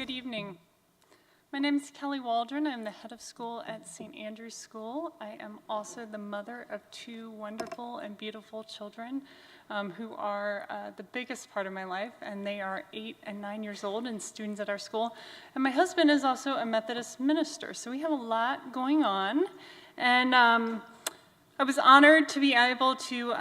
Good evening. My name is Kelley Waldron. I'm the head of school at St. Andrew's School. I am also the mother of two wonderful and beautiful children who are the biggest part of my life, and they are 8 and 9 years old and students at our school. And my husband is also a Methodist minister, so we have a lot going on. And I was honored to be able to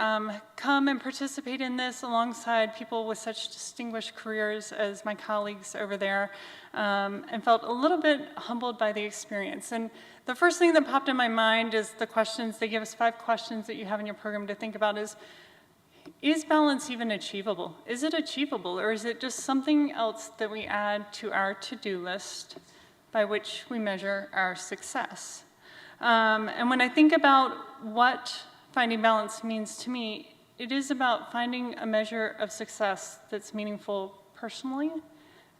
come and participate in this alongside people with such distinguished careers as my colleagues over there, and felt a little bit humbled by the experience. And the first thing that popped in my mind is the questions. They give us 5 questions that you have in your program to think about is balance even achievable? Is it achievable, or is it just something else that we add to our to-do list by which we measure our success? And when I think about what finding balance means to me, it is about finding a measure of success that's meaningful personally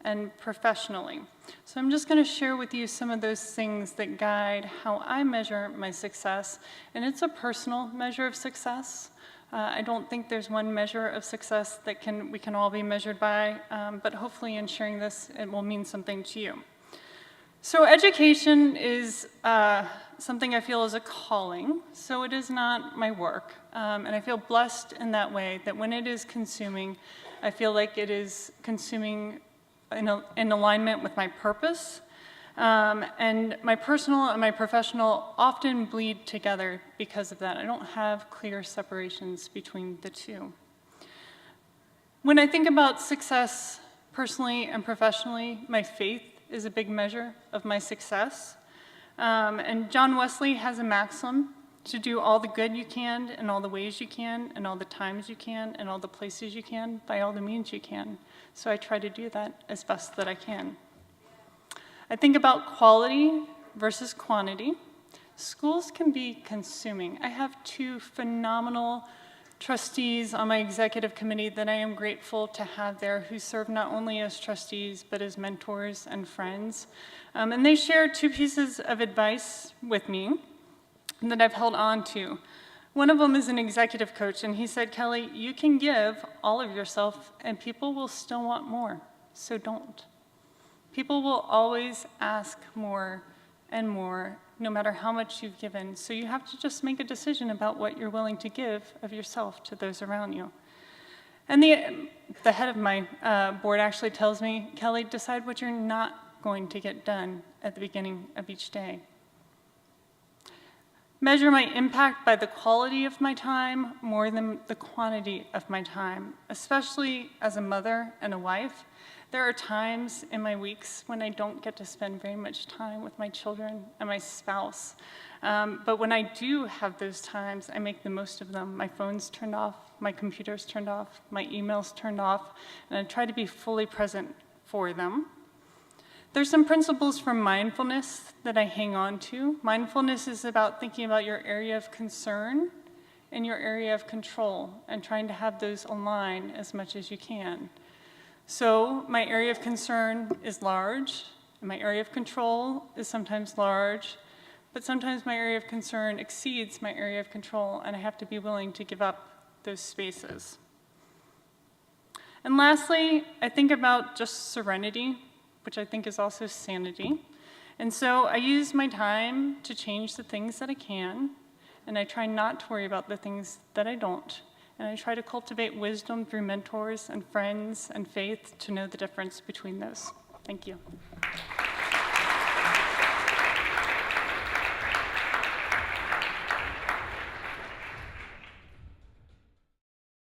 and professionally. So I'm just going to share with you some of those things that guide how I measure my success. And it's a personal measure of success. I don't think there's one measure of success that we can all be measured by, but hopefully in sharing this, it will mean something to you. So education is something I feel is a calling, so it is not my work. And I feel blessed in that way, that when it is consuming, I feel like it is consuming in alignment with my purpose. And my personal and my professional often bleed together because of that. I don't have clear separations between the two. When I think about success personally and professionally, my faith is a big measure of my success. And John Wesley has a maxim to do all the good you can in all the ways you can and all the times you can and all the places you can by all the means you can. So I try to do that as best that I can. I think about quality versus quantity. Schools can be consuming. I have 2 phenomenal trustees on my executive committee that I am grateful to have there, who serve not only as trustees but as mentors and friends. And they share 2 pieces of advice with me that I've held on to. One of them is an executive coach, and he said, "Kelley, you can give all of yourself and people will still want more, so don't. People will always ask more and more, no matter how much you've given. So you have to just make a decision about what you're willing to give of yourself to those around you." And the head of my board actually tells me, "Kelley, decide what you're not going to get done at the beginning of each day." Measure my impact by the quality of my time more than the quantity of my time, especially as a mother and a wife. There are times in my weeks when I don't get to spend very much time with my children and my spouse. But when I do have those times, I make the most of them. My phone's turned off, my computer's turned off, my email's turned off, and I try to be fully present for them. There's some principles from mindfulness that I hang on to. Mindfulness is about thinking about your area of concern and your area of control and trying to have those align as much as you can. So my area of concern is large, and my area of control is sometimes large, but sometimes my area of concern exceeds my area of control, and I have to be willing to give up those spaces. And lastly, I think about just serenity, which I think is also sanity. And so I use my time to change the things that I can, and I try not to worry about the things that I don't. And I try to cultivate wisdom through mentors and friends and faith to know the difference between those. Thank you.